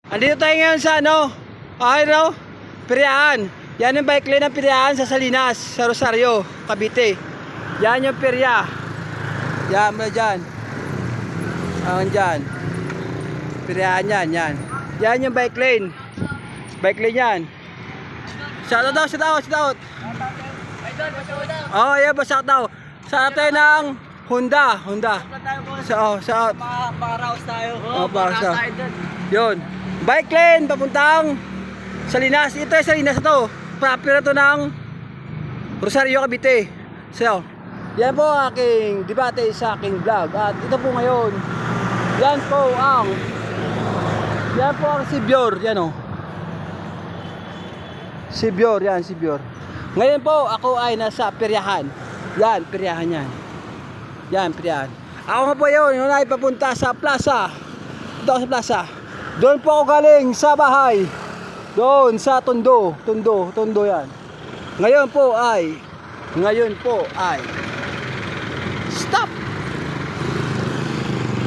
Andito tayo ngayon sa ano? No? Piriaan. Yan yung bike lane ng Piriaan sa Salinas, sa Rosario, Cavite. Yan yung Piria. Yan mo dyan. Ayan dyan. Piriaan yan, yan. Yan yung bike lane. Bike lane yan. Shout out. Oh, yeah, basak daw. Sa atin ng Honda. Sa Paraos tayo. paraos tayo. Yun. Bike lane papuntang Salinas. Ito yung Salinas na to. Proper na to ng Rosario, Cavite. So, yan po ang aking debate sa aking vlog. At ito po ngayon, yan po ang Sibior. Yan o. Sibior. Ngayon po ako ay nasa Piriahan. Yan, Piriahan yan. Yan, Piriahan. Ako nga po yun ay papunta sa plaza. Ito ako sa plaza. Doon po ako galing sa bahay. Doon sa Tondo yan. Ngayon po ay stop.